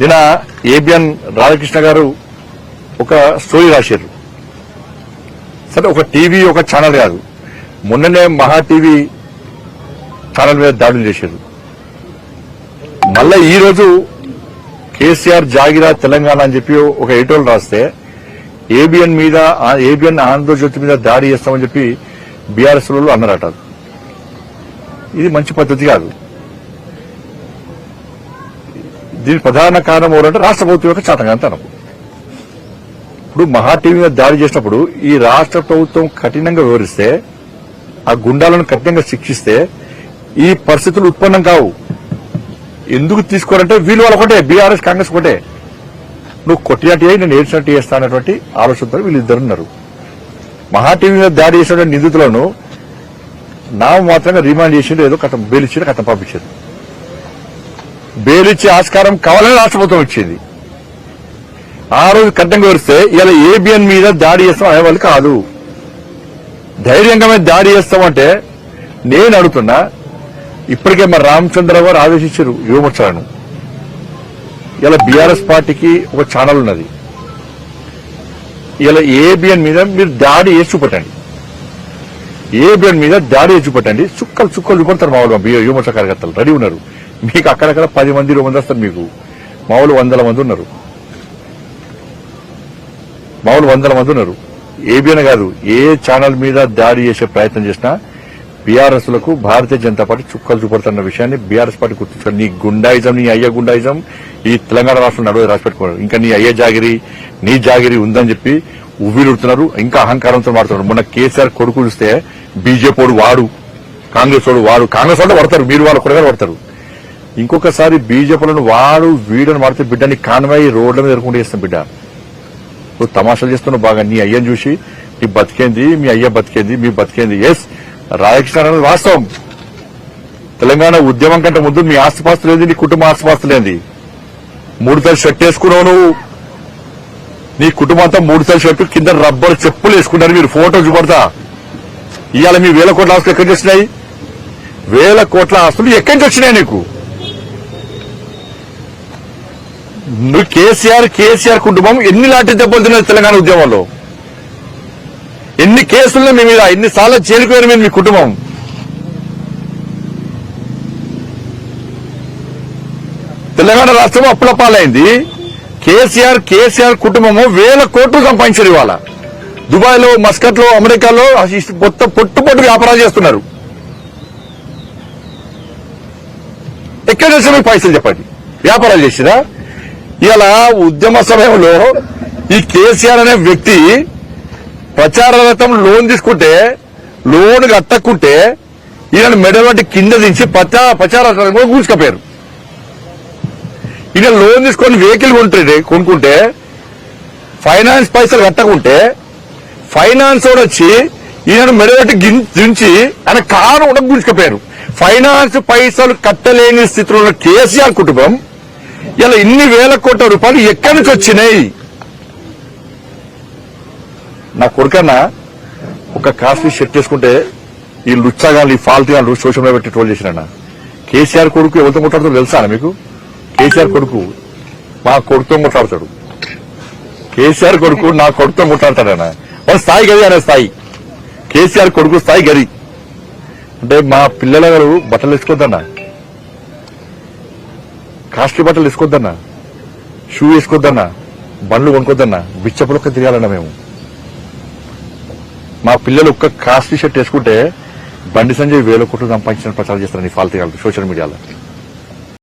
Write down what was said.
నిన్న ఏబిఎన్ రాధాకృష్ణ గారు ఒక స్టోరీ రాశారు. సరే, ఒక టీవీ ఒక ఛానల్ కాదు, మొన్ననే మహా టీవీ ఛానల్ మీద దాడులు చేశారు. మళ్ళా ఈ రోజు కేసీఆర్ జాగిరా తెలంగాణ అని చెప్పి ఒక ఎడిటోల్ రాస్తే ఏబిఎన్ ఆంధ్రజ్యోతి మీద దాడి చేస్తామని చెప్పి బీఆర్ఎస్ వాళ్ళు అన్నారట. ఇది మంచి పద్ధతి కాదు. దీని ప్రధాన కారణం ఎవరంటే రాష్ట్ర ప్రభుత్వం యొక్క చాతకాంతనం. ఇప్పుడు మహా టీవీ మీద దాడి చేసినప్పుడు ఈ రాష్ట్ర ప్రభుత్వం కఠినంగా వివరిస్తే, ఆ గుండాలను కఠినంగా శిక్షిస్తే ఈ పరిస్థితులు ఉత్పన్నం కావు. ఎందుకు తీసుకోరంటే వీళ్ళు వాళ్ళు ఒకటే, బీఆర్ఎస్ కాంగ్రెస్ ఒకటే. నువ్వు కొట్టినట్టు అయ్యి నేను ఏడ్చినట్టు చేస్తా అనేటువంటి ఆలోచనతో వీళ్ళిద్దరున్నారు. మహా టీవీ మీద దాడి చేసిన నిందితులను మాత్రంగా రిమాండ్ చేసిండు, ఏదో కథం బెయిల్ ఇచ్చి కథం పంపించారు. బెయిల్ ఇచ్చే ఆస్కారం కావాలని రాష్ట్ర ప్రభుత్వం ఇచ్చింది. ఆ రోజు కఠినంగా వివరిస్తే ఇలా ఏబిఎన్ మీద దాడి చేస్తాం అనేవాళ్ళు కాదు. ధైర్యంగా మీద దాడి చేస్తామంటే నేను అడుగుతున్నా, ఇప్పటికే మరి రామచంద్రరావు గారు ఆదేశించారు యువమోర్చాలను. ఇలా బీఆర్ఎస్ పార్టీకి ఒక ఛానల్ ఉన్నది, ఇలా ఏబిఎన్ మీద మీరు దాడి చేసి చూపెట్టండి, ఏబిఎన్ మీద దాడి చేసి చూపెట్టండి. చుక్కలు చూపెడతారు మా వాళ్ళు. యువమోర్చా కార్యకర్తలు రెడీ ఉన్నారు. మీకు అక్కడక్కడ 10 మంది 20 మంది వస్తారు. మీకు మామూలు 100 మంది ఉన్నారు. ఏబిఎన్ కాదు, ఏ ఛానల్ మీద దాడి చేసే ప్రయత్నం చేసినా బీఆర్ఎస్ లకు భారతీయ జనతా పార్టీ చుక్కలు చూపడుతున్న విషయాన్ని బీఆర్ఎస్ పార్టీ గుర్తించారు. నీ గుండాయిజం, నీ అయ్య గుండాయిజం ఈ తెలంగాణ రాష్ట్రం నడువ రాసిపెట్టుకున్నారు. ఇంకా నీ అయ్య జాగిరి, నీ జాగిరి ఉందని చెప్పి ఉవ్విలుడుతున్నారు. ఇంకా అహంకారంతో మాడుతున్నారు. మొన్న కేసీఆర్ కొడుకు చూస్తే బీజేపీ వాడు, కాంగ్రెస్ వాడు పడతారు, మీరు వాళ్ళు కూడా పడతారు. ఇంకొకసారి బీజేపీలను వాడు వీడని వాడితే బిడ్డని కాన్వాయి రోడ్ల మీద ఎదుర్కొంటూ చేస్తాం. బిడ్డ నువ్వు తమాషాలు చేస్తున్నావు బాగా. నీ అయ్యని చూసి నీ బతికేంది, మీ అయ్య బతికేంది, మీ బతికేంది. ఎస్, రాధాకృష్ణ అనేది వాస్తవం. తెలంగాణ ఉద్యమం కంటే ముందు మీ ఆస్తిపాస్తులేంది, నీ కుటుంబ ఆస్తిపాస్తులేంది. 3 తల షర్ట్ వేసుకున్నావు నువ్వు, నీ కుటుంబం అంతా 3 తల షర్టు కింద రబ్బర్ చెప్పులు వేసుకుంటారు. మీరు ఫోటో చూపడతా. ఇవాళ మీ 1000 కోట్ల ఆస్తులు ఎక్కడి నుంచి వచ్చినాయి? 1000 కోట్ల ఆస్తులు ఎక్కడి నుంచి వచ్చినాయి నీకు? నువ్వు కేసీఆర్ కుటుంబం ఎన్ని లాంటి దెబ్బలు తిన్నది తెలంగాణ ఉద్యమంలో? ఎన్ని కేసులు మీ మీద, ఎన్నిసార్లు జైలుకు పోయిన మీ కుటుంబం? తెలంగాణ రాష్ట్రం అప్పుల పాలైంది. కేసీఆర్ కుటుంబము 1000 కోట్లు సంపాదించారు. ఇవాళ దుబాయ్ లో, మస్కట్ లో, అమెరికాలో మొత్తం పొట్టు వ్యాపారాలు చేస్తున్నారు. ఎక్కడ చేసిన మీకు పైసలు చెప్పండి? వ్యాపారాలు చేసిరా? ఇలా ఉద్యమ సమయంలో ఈ కేసీఆర్ అనే వ్యక్తి ప్రచార రథం లోన్ తీసుకుంటే, లోన్ కట్టకుంటే ఈయన మెడవంటి కింద దించి ప్రచార రథం కూడా కూర్చుకపోయారు. ఈయన లోన్ తీసుకొని వెహికల్ కొనుక్కుంటే, ఫైనాన్స్ పైసలు కట్టకుంటే ఫైనాన్స్ కూడా వచ్చి ఈయన మెడవంటి దించి ఆయన కారు కూడా కూర్చుకపోయారు. ఫైనాన్స్ పైసలు కట్టలేని స్థితిలో ఉన్న కేసీఆర్ కుటుంబం ఇలా ఇన్ని 1000 కోట్ల రూపాయలు ఎక్కడి నుంచి వచ్చినాయి? నా కొడుకన్నా ఒక కాస్ట్లీ షర్ట్ చేసుకుంటే ఈ లుచ్చాగాళ్ళు, ఈ ఫాల్తీ గాళ్ళు సోషల్ మీడియా పెట్టి ట్రోల్ చేసినా. కేసీఆర్ కొడుకు ఎవరితో కొట్లాడుతాడో తెలుసా మీకు? కేసీఆర్ కొడుకు మా కొడుకుతో కొట్లాడతాడు. కేసీఆర్ కొడుకు నా కొడుకుతో కొట్లాడతాడన్న వాళ్ళ స్థాయి గది అనే స్థాయి. కేసీఆర్ కొడుకు స్థాయి గది. అంటే మా పిల్లల గారు బట్టలు వేసుకోద్దన్నా, కాస్ట్లీ బట్టలు వేసుకోద్దన్నా, షూ వేసుకోద్దన్నా, బండ్లు కొనుక్కోద్దన్నా, బిచ్చపులొక్క తిరగాలన్నా మేము. మా పిల్లలు ఒక్క కాస్ట్లీ షర్ట్ వేసుకుంటే బండి సంజయ్ 1000 కోట్లు సంపాదించిన ప్రచారం చేస్తారు నీ ఫాల్తీ సోషల్ మీడియాలో.